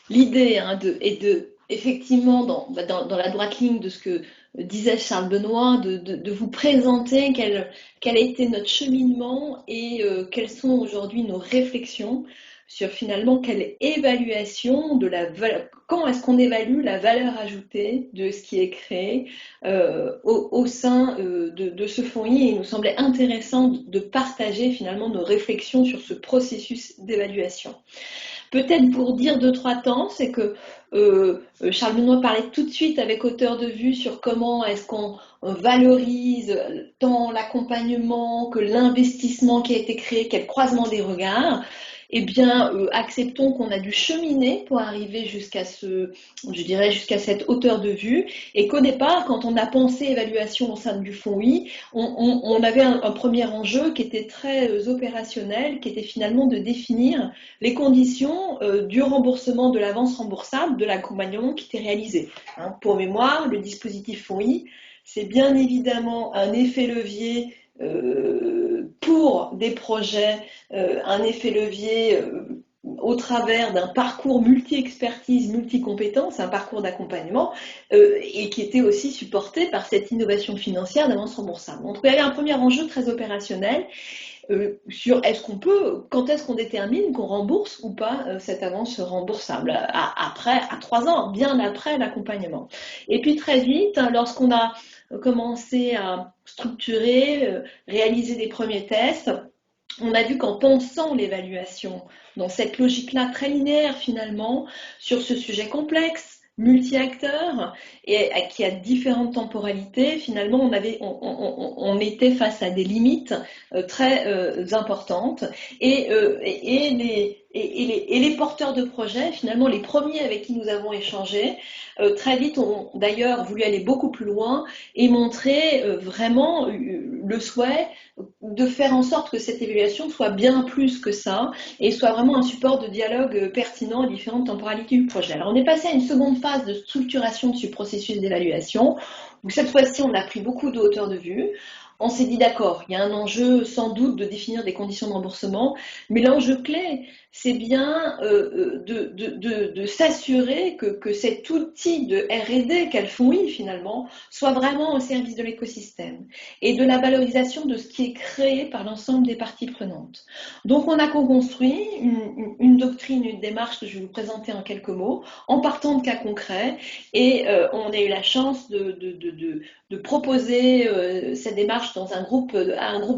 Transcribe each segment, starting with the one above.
l'idée est effectivement, dans la droite ligne de ce que disait Charles Benoît, de vous présenter quel a été notre cheminement et quelles sont aujourd'hui nos réflexions sur finalement quelle évaluation de la valeur, comment est-ce qu'on évalue la valeur ajoutée de ce qui est créé au sein de ce fonds I. Et il nous semblait intéressant de partager finalement nos réflexions sur ce processus d'évaluation. Peut-être pour dire 2-3 temps, c'est que Charles Benoît parlait tout de suite avec hauteur de vue sur comment est-ce qu'on valorise tant l'accompagnement que l'investissement qui a été créé, quel croisement des regards. Eh bien, acceptons qu'on a dû cheminer pour arriver jusqu'à cette hauteur de vue, et qu'au départ, quand on a pensé évaluation au sein du fonds I, on avait un premier enjeu qui était très opérationnel, qui était finalement de définir les conditions du remboursement de l'avance remboursable de l'accompagnement qui était réalisé. Pour mémoire, le dispositif fonds I, c'est bien évidemment un effet levier pour des projets, un effet levier au travers d'un parcours multi-expertise, multi-compétences, un parcours d'accompagnement, et qui était aussi supporté par cette innovation financière d'avance remboursable. Donc il y avait un premier enjeu très opérationnel sur quand est-ce qu'on détermine qu'on rembourse ou pas cette avance remboursable à 3 ans, bien après l'accompagnement. Et puis très vite, lorsqu'on a commencé à structurer, réaliser des premiers tests, on a vu qu'en pensant l'évaluation dans cette logique-là très linéaire finalement, sur ce sujet complexe, multi-acteurs, et qui a différentes temporalités, finalement on était face à des limites très importantes, et les porteurs de projets, finalement les premiers avec qui nous avons échangé, très vite ont d'ailleurs voulu aller beaucoup plus loin et montrer vraiment le souhait de faire en sorte que cette évaluation soit bien plus que ça et soit vraiment un support de dialogue pertinent aux différentes temporalités du projet. Alors on est passé à une seconde phase de structuration de ce processus d'évaluation où cette fois-ci on a pris beaucoup de hauteur de vue. On s'est dit d'accord, il y a un enjeu sans doute de définir des conditions de remboursement, mais l'enjeu clé, c'est bien de s'assurer que cet outil de R&D qu'est le fonds I finalement soit vraiment au service de l'écosystème et de la valorisation de ce qui est créé par l'ensemble des parties prenantes. Donc on a co-construit une doctrine, une démarche que je vais vous présenter en quelques mots, en partant de cas concrets, et on a eu la chance de proposer cette démarche dans un groupe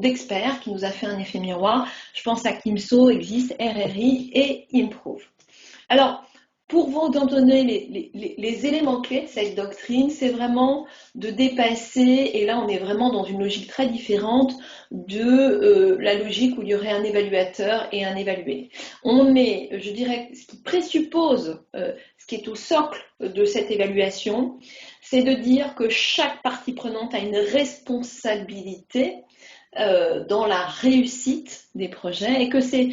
d'experts qui nous a fait un effet miroir. Je pense à Kimso, Exist, RRI et Improve. Alors, pour vous en donner les éléments clés de cette doctrine, c'est vraiment de dépasser, et là on est vraiment dans une logique très différente de la logique où il y aurait un évaluateur et un évalué. On est, je dirais, ce qui présuppose, ce qui est au socle de cette évaluation, c'est de dire que chaque partie prenante a une responsabilité dans la réussite des projets, et que c'est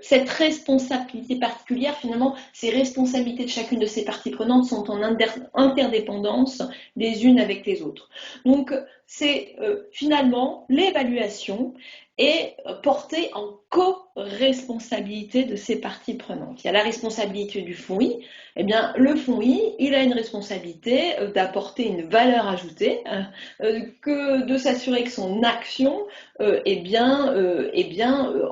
cette responsabilité particulière, finalement, ces responsabilités de chacune de ces parties prenantes sont en interdépendance les unes avec les autres. Donc, c'est finalement l'évaluation est portée en co-responsabilité de ces parties prenantes. Il y a la responsabilité du fonds I. Eh bien, le fonds I, il a une responsabilité d'apporter une valeur ajoutée, que de s'assurer que son action est bien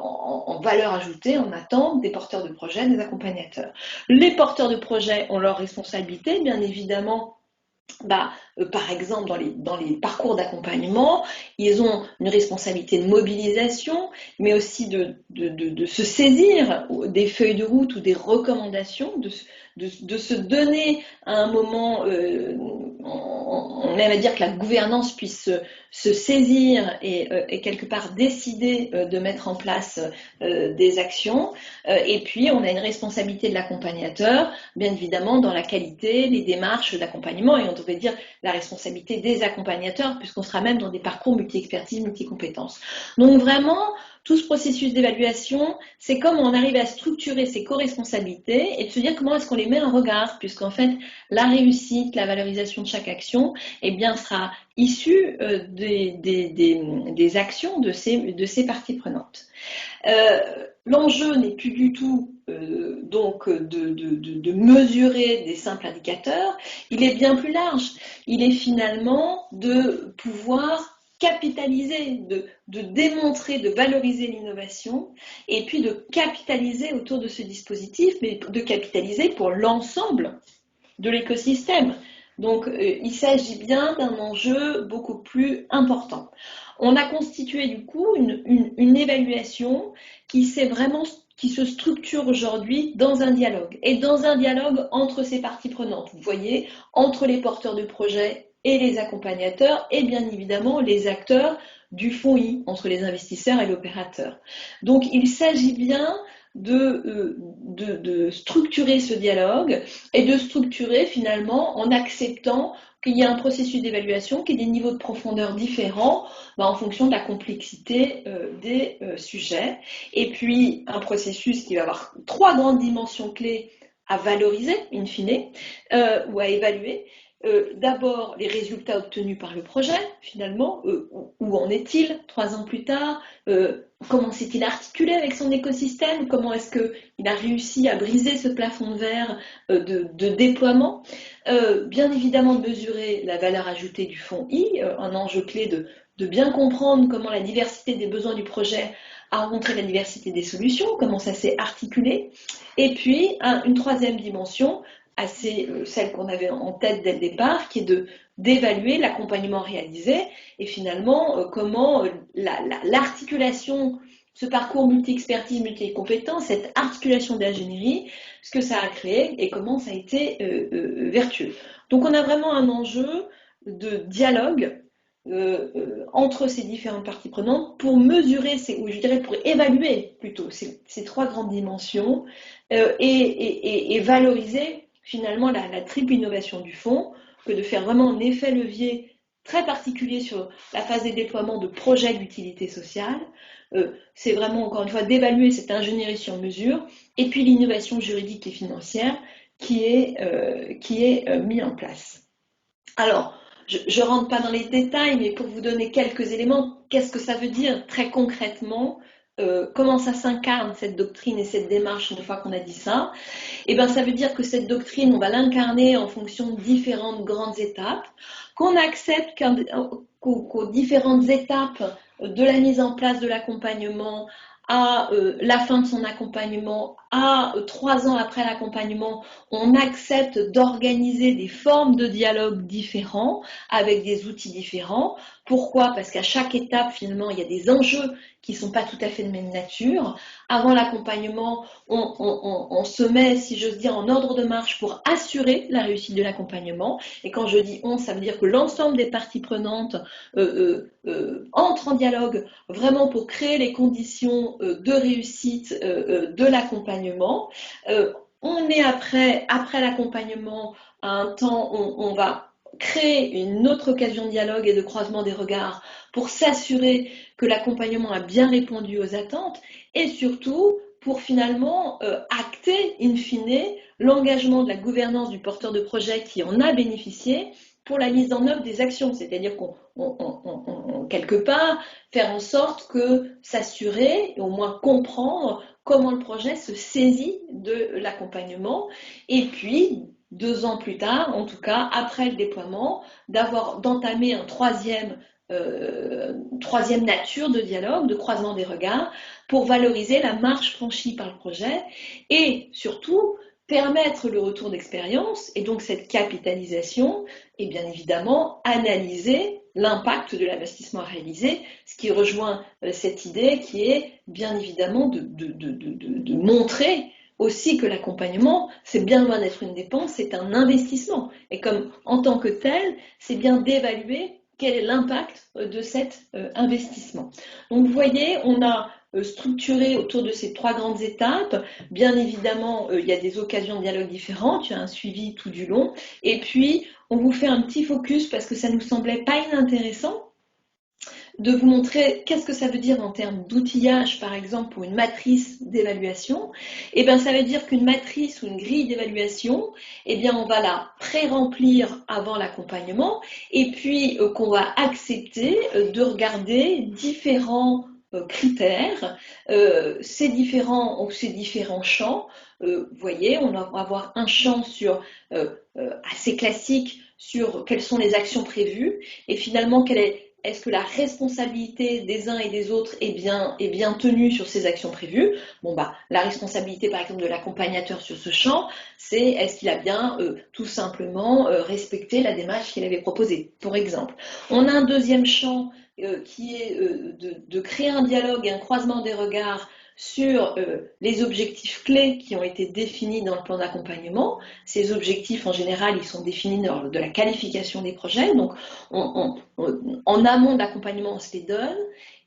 en valeur ajoutée, en attente des porteurs de projets, des accompagnateurs. Les porteurs de projets ont leur responsabilité, bien évidemment. Par exemple, dans les parcours d'accompagnement, ils ont une responsabilité de mobilisation, mais aussi de se saisir des feuilles de route ou des recommandations, de se donner à un moment, on aime à dire que la gouvernance puisse se saisir et quelque part décider de mettre en place des actions. Et puis, on a une responsabilité de l'accompagnateur, bien évidemment, dans la qualité, les démarches d'accompagnement, et on devrait dire la responsabilité des accompagnateurs, puisqu'on sera même dans des parcours multi-expertise, multi-compétences. Donc vraiment, tout ce processus d'évaluation, c'est comment on arrive à structurer ses co-responsabilités et de se dire comment est-ce qu'on les met en regard, puisqu'en fait, la réussite, la valorisation de chaque action, eh bien, sera issue des actions de ces parties prenantes. L'enjeu n'est plus du tout donc de mesurer des simples indicateurs, il est bien plus large. Il est finalement de pouvoir capitaliser, de démontrer, de valoriser l'innovation et puis de capitaliser autour de ce dispositif, mais de capitaliser pour l'ensemble de l'écosystème. Donc il s'agit bien d'un enjeu beaucoup plus important. On a constitué du coup une évaluation qui se structure aujourd'hui dans un dialogue, et dans un dialogue entre ces parties prenantes. Vous voyez, entre les porteurs de projets et les accompagnateurs, et bien évidemment les acteurs du fonds I, entre les investisseurs et l'opérateur. Donc il s'agit bien de structurer ce dialogue et de structurer finalement en acceptant qu'il y a un processus d'évaluation, qu'il y a des niveaux de profondeur différents en fonction de la complexité des sujets. Et puis un processus qui va avoir 3 grandes dimensions clés à valoriser, in fine, ou à évaluer. D'abord, les résultats obtenus par le projet, finalement, où en est-il 3 ans plus tard, comment s'est-il articulé avec son écosystème, comment est-ce qu'il a réussi à briser ce plafond de verre de déploiement. Bien évidemment, de mesurer la valeur ajoutée du fonds I, un enjeu clé de bien comprendre comment la diversité des besoins du projet a rencontré la diversité des solutions, comment ça s'est articulé. Et puis, une 3e dimension, celle qu'on avait en tête dès le départ, qui est d'évaluer l'accompagnement réalisé et finalement comment l'articulation, ce parcours multi-expertise, multi-compétence, cette articulation d'ingénierie, ce que ça a créé et comment ça a été vertueux. Donc on a vraiment un enjeu de dialogue entre ces différentes parties prenantes pour mesurer, ou je dirais pour évaluer plutôt ces 3 grandes dimensions et valoriser finalement la triple innovation du fonds, que de faire vraiment un effet levier très particulier sur la phase des déploiements de projets d'utilité sociale. C'est vraiment, encore une fois, d'évaluer cette ingénierie sur mesure, et puis l'innovation juridique et financière qui est mise en place. Alors, je ne rentre pas dans les détails, mais pour vous donner quelques éléments, qu'est-ce que ça veut dire très concrètement ? Comment ça s'incarne cette doctrine et cette démarche une fois qu'on a dit ça? Eh bien, ça veut dire que cette doctrine, on va l'incarner en fonction de différentes grandes étapes, qu'on accepte qu'aux différentes étapes de la mise en place de l'accompagnement, à la fin de son accompagnement, à 3 ans après l'accompagnement, on accepte d'organiser des formes de dialogue différents, avec des outils différents. Pourquoi? Parce qu'à chaque étape, finalement, il y a des enjeux qui ne sont pas tout à fait de même nature. Avant l'accompagnement, on se met, si j'ose dire, en ordre de marche pour assurer la réussite de l'accompagnement. Et quand je dis on, ça veut dire que l'ensemble des parties prenantes entrent en dialogue vraiment pour créer les conditions de réussite de l'accompagnement. On est après l'accompagnement à un temps où on va créer une autre occasion de dialogue et de croisement des regards pour s'assurer que l'accompagnement a bien répondu aux attentes et surtout pour finalement acter in fine l'engagement de la gouvernance du porteur de projet qui en a bénéficié pour la mise en œuvre des actions, c'est-à-dire qu'on quelque part faire en sorte que s'assurer et au moins comprendre comment le projet se saisit de l'accompagnement et puis 2 ans plus tard, en tout cas après le déploiement, d'entamer un troisième nature de dialogue, de croisement des regards, pour valoriser la marche franchie par le projet et surtout permettre le retour d'expérience et donc cette capitalisation et bien évidemment analyser l'impact de l'investissement réalisé, ce qui rejoint cette idée qui est bien évidemment de montrer aussi que l'accompagnement, c'est bien loin d'être une dépense, c'est un investissement. Et comme en tant que tel, c'est bien d'évaluer quel est l'impact de cet investissement. Donc vous voyez, on a structuré autour de ces 3 grandes étapes. Bien évidemment, il y a des occasions de dialogue différentes, il y a un suivi tout du long. Et puis, on vous fait un petit focus parce que ça nous semblait pas inintéressant de vous montrer qu'est-ce que ça veut dire en termes d'outillage, par exemple, pour une matrice d'évaluation. Eh bien, ça veut dire qu'une matrice ou une grille d'évaluation, eh bien, on va la pré-remplir avant l'accompagnement et puis qu'on va accepter de regarder différents critères, ces différents champs. Vous voyez, on va avoir un champ sur assez classique sur quelles sont les actions prévues et finalement est-ce que la responsabilité des uns et des autres est bien tenue sur ces actions prévues? Bon, bah, la responsabilité, par exemple, de l'accompagnateur sur ce champ, c'est est-ce qu'il a bien tout simplement respecté la démarche qu'il avait proposée, pour exemple. On a un deuxième champ qui est de créer un dialogue et un croisement des regards sur les objectifs clés qui ont été définis dans le plan d'accompagnement. Ces objectifs, en général, ils sont définis lors de la qualification des projets. Donc, en amont de l'accompagnement, on se les donne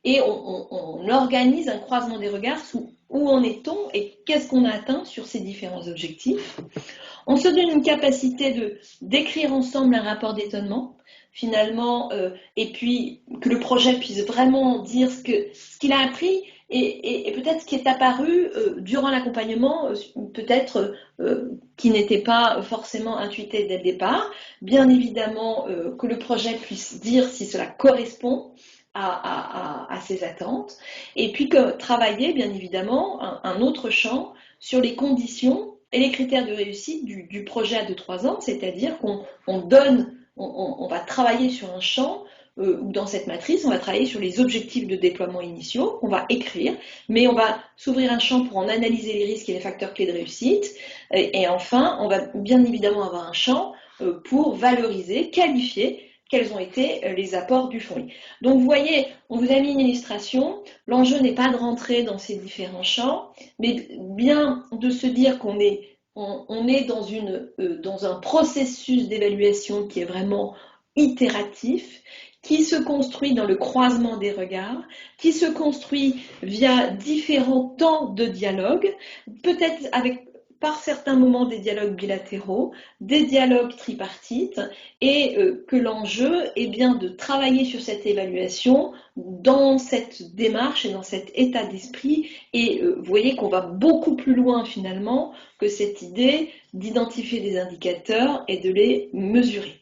et on organise un croisement des regards sous où en est-on et qu'est-ce qu'on a atteint sur ces différents objectifs. On se donne une capacité d'écrire ensemble un rapport d'étonnement, finalement, et puis que le projet puisse vraiment dire ce qu'il a appris et peut-être ce qui est apparu durant l'accompagnement, peut-être qui n'était pas forcément intuité dès le départ. Bien évidemment, que le projet puisse dire si cela correspond à ses attentes, et puis travailler, bien évidemment, un autre champ sur les conditions et les critères de réussite du projet à 2-3 ans, c'est-à-dire on va travailler sur un champ où dans cette matrice, on va travailler sur les objectifs de déploiement initiaux, on va écrire, mais on va s'ouvrir un champ pour en analyser les risques et les facteurs clés de réussite. Et enfin, on va bien évidemment avoir un champ pour valoriser, qualifier quels ont été les apports du fonds. Donc vous voyez, on vous a mis une illustration. L'enjeu n'est pas de rentrer dans ces différents champs, mais bien de se dire qu'on est dans un processus d'évaluation qui est vraiment itératif, qui se construit dans le croisement des regards, qui se construit via différents temps de dialogue, peut-être avec par certains moments des dialogues bilatéraux, des dialogues tripartites, et que l'enjeu est bien de travailler sur cette évaluation dans cette démarche et dans cet état d'esprit. Et vous voyez qu'on va beaucoup plus loin finalement que cette idée d'identifier des indicateurs et de les mesurer.